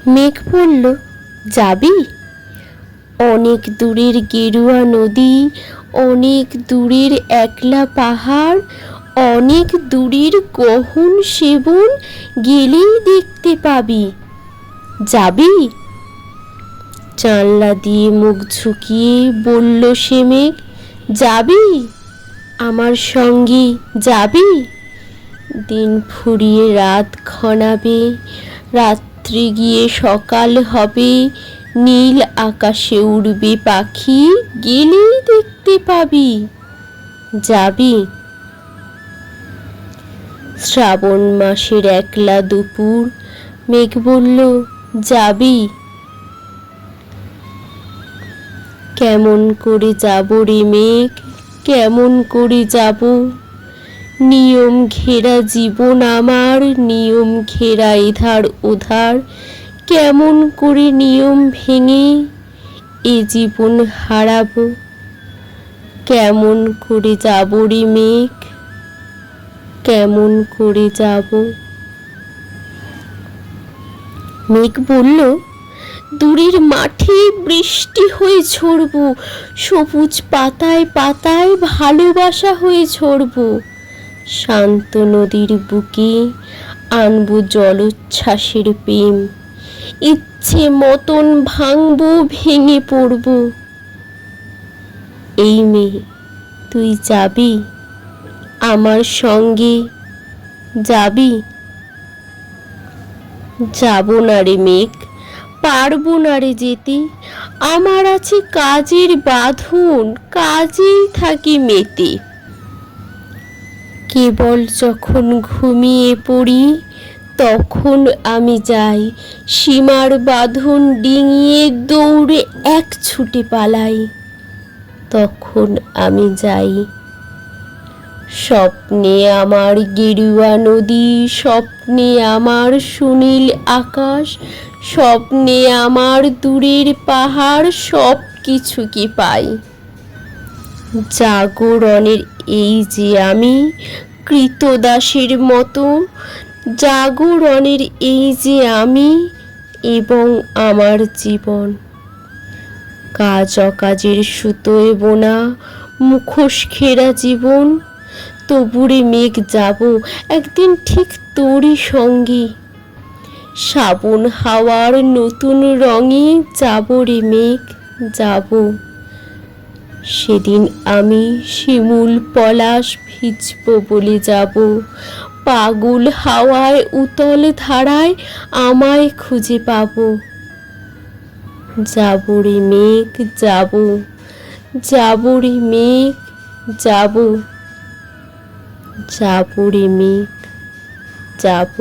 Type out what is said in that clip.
মেঘ বলল, যাবি? অনেক দূরের গেরুয়া নদী, অনেক দূরের একলা পাহাড়, অনেক দূরের গহন সেবন গেলেই দেখতে পাবি। যাবি? জানলা দিয়ে মুখ ঝুঁকিয়ে বলল সে মেঘ, যাবি? আমার সঙ্গে যাবি? দিন ফুরিয়ে রাত ঘনাবে, রাত্রি গিয়ে সকাল হবে, নীল আকাশে উড়বে পাখি, গেলেই দেখতে পাবি। যাবি? শ্রাবণ মাসের একলা দুপুর, মেঘ বলল, যাবি? কেমন করে যাব রে মেঘ, কেমন করে যাব? নিয়ম ঘেরা জীবন আমার, নিয়ম ঘেরা এধার ওধার, কেমন করে নিয়ম ভেঙে এ জীবন হারাবো? কেমন করে যাব রে মেঘ, কেমন করে যাব? মেঘ বলল, দূরের মাঠে বৃষ্টি হয়ে ঝরব, সবুজ পাতায় পাতায় ভালোবাসা হয়ে ঝরব, শান্ত নদীর বুকে আনবো জলোচ্ছ্বাসের প্রেম, ইচ্ছে মতন ভাঙবো, ভেঙে পড়ব। এই মেয়ে, তুই যাবি আমার সঙ্গে? যাবি? যাব না রে মেঘ, পারবো না রে যেতে, আমার আছে কাজের বাঁধন, কাজেই থাকি মেতে। কেবল যখন ঘুমিয়ে পড়ি, তখন আমি যাই, সীমার বাঁধন ডিঙিয়ে দৌড়ে এক ছুটে পালাই, তখন আমি যাই। স্বপ্নে আমার গেরুয়া নদী, স্বপ্নে আমার সুনীল আকাশ, স্বপ্নে আমার দূরের পাহাড়, সব কিছুকে পাই। জাগরণের এই যে আমি কৃতদাসের মতো, জাগরণের এই যে আমি এবং আমার জীবন, কাজ অকাজের সুতোয় বোনা মুখোশ ঘেরা জীবন। তবুরে মেঘ যাব একদিন ঠিক তোরই সঙ্গে, শ্রাবণ হাওয়ার নতুন রঙে যাব রে মেঘ, যাব। সেদিন আমি শিমুল পলাশ ভিজব বলে যাব, পাগল হাওয়ায় উতল ধারায় আমায় খুঁজে পাব। যাব রে মেঘ, যাব, যাব রে মেঘ, যাব, যাব রে মেঘ, যাব।